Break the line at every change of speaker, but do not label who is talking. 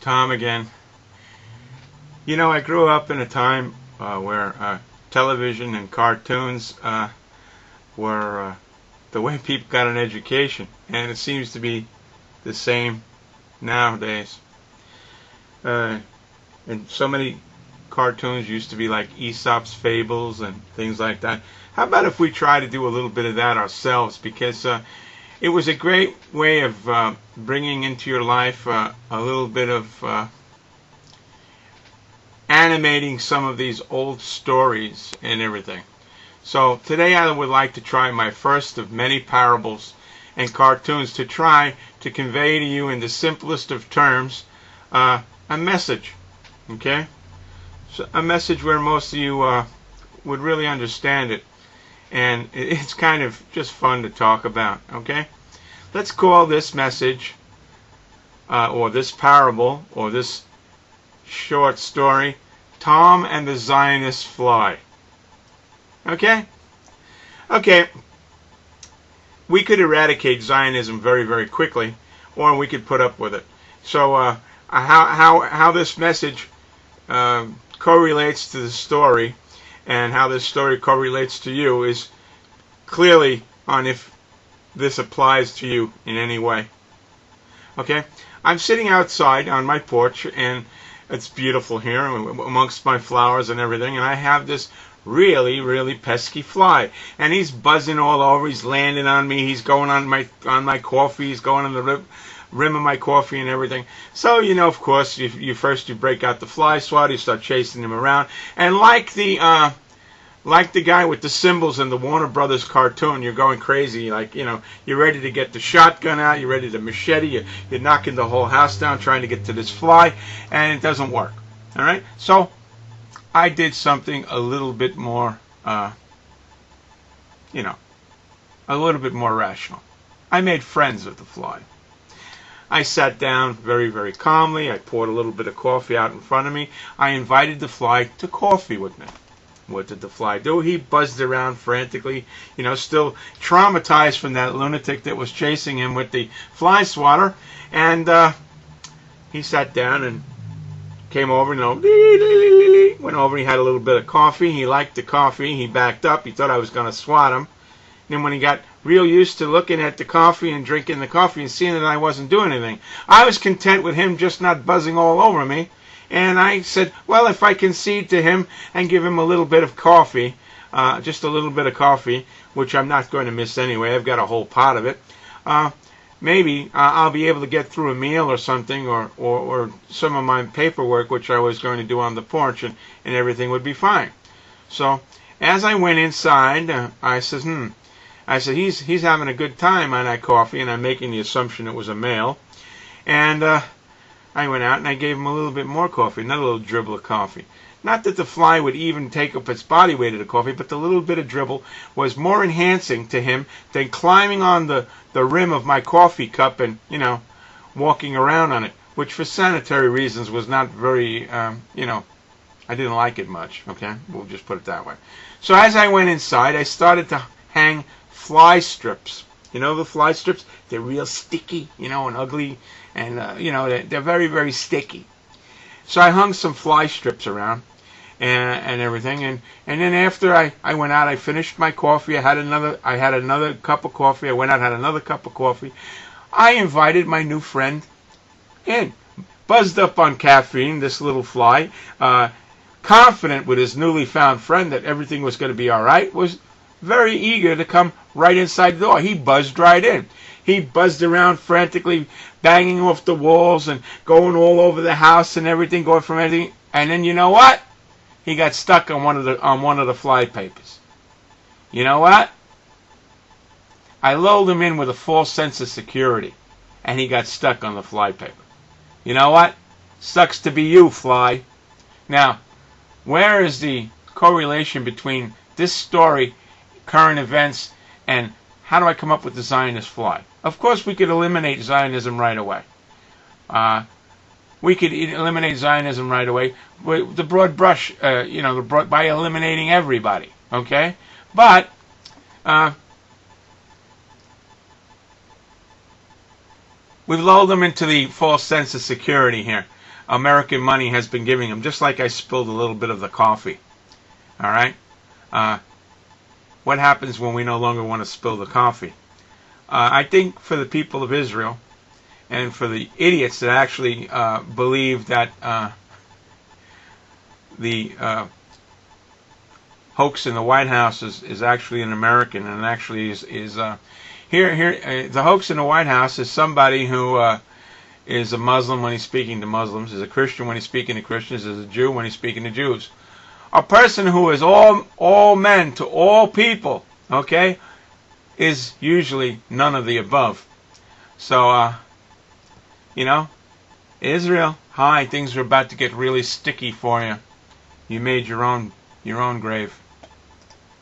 Tom again. You know, I grew up in a time where television and cartoons were the way people got an education, and it seems to be the same nowadays. And so many cartoons used to be like Aesop's Fables and things like that. How about if we try to do a little bit of that ourselves? Because it was a great way of bringing into your life a little bit of animating some of these old stories and everything. So today I would like to try my first of many parables and cartoons to try to convey to you in the simplest of terms a message. Okay? So a message where most of you would really understand it. And it's kind of just fun to talk about. Okay? Let's call this message or this parable or this short story Tom and the Zionist Fly. Okay? Okay. We could eradicate Zionism very, very quickly, or we could put up with it. So how this message correlates to the story and how this story correlates to you is clearly on if this applies to you in any way. Okay? I'm sitting outside on my porch, and it's beautiful here amongst my flowers and everything, and I have this really, really pesky fly, and he's buzzing all over. He's landing on me. He's going on my coffee. He's going on the rim of my coffee and everything. So, you know, of course, you first break out the fly swatter. You start chasing him around, and like the guy with the symbols in the Warner Brothers cartoon, you're going crazy. Like, you know, you're ready to get the shotgun out. You're ready to machete. You're knocking the whole house down trying to get to this fly, and it doesn't work. All right? So I did something a little bit more, a little bit more rational. I made friends with the fly. I sat down very, very calmly. I poured a little bit of coffee out in front of me. I invited the fly to coffee with me. What did the fly do? He buzzed around frantically, still traumatized from that lunatic that was chasing him with the fly swatter. And he sat down and came over, went over. He had a little bit of coffee. He liked the coffee. He backed up. He thought I was going to swat him. And then when he got real used to looking at the coffee and drinking the coffee and seeing that I wasn't doing anything, I was content with him just not buzzing all over me. And I said, well, if I concede to him and give him a little bit of coffee, just a little bit of coffee, which I'm not going to miss anyway, I've got a whole pot of it, maybe I'll be able to get through a meal or something, or some of my paperwork, which I was going to do on the porch, and everything would be fine. So as I went inside, I said, he's having a good time on that coffee, and I'm making the assumption it was a male. And I went out and I gave him a little bit more coffee, another little dribble of coffee. Not that the fly would even take up its body weight of the coffee, but the little bit of dribble was more enhancing to him than climbing on the rim of my coffee cup and, walking around on it, which for sanitary reasons was not very, I didn't like it much, okay? We'll just put it that way. So as I went inside, I started to hang fly strips. You know the fly strips? They're real sticky, and ugly, and, they're very, very sticky. So I hung some fly strips around and everything, and then after I went out, I finished my coffee. I had another cup of coffee. I went out, had another cup of coffee. I invited my new friend in, buzzed up on caffeine, this little fly, confident with his newly found friend that everything was going to be all right, was very eager to come right inside the door. He buzzed right in. He buzzed around frantically, banging off the walls and going all over the house and everything, going from everything. And then you know what? He got stuck on one of the fly papers. You know what? I lulled him in with a false sense of security, and he got stuck on the fly paper. You know what? Sucks to be you, fly. Now, where is the correlation between this story, current events, and how do I come up with the Zionist fly? Of course, we could eliminate Zionism right away. We could eliminate Zionism right away with the broad brush, by eliminating everybody. Okay, but we've lulled them into the false sense of security here. American money has been giving them, just like I spilled a little bit of the coffee. All right? What happens when we no longer want to spill the coffee? I think for the people of Israel and for the idiots that actually believe that the hoax in the White House is actually an American and actually is the hoax in the White House is somebody who is a Muslim when he's speaking to Muslims, is a Christian when he's speaking to Christians, is a Jew when he's speaking to Jews. A person who is all men to all people, okay, is usually none of the above. So, Israel, hi, things are about to get really sticky for you. You made your own grave.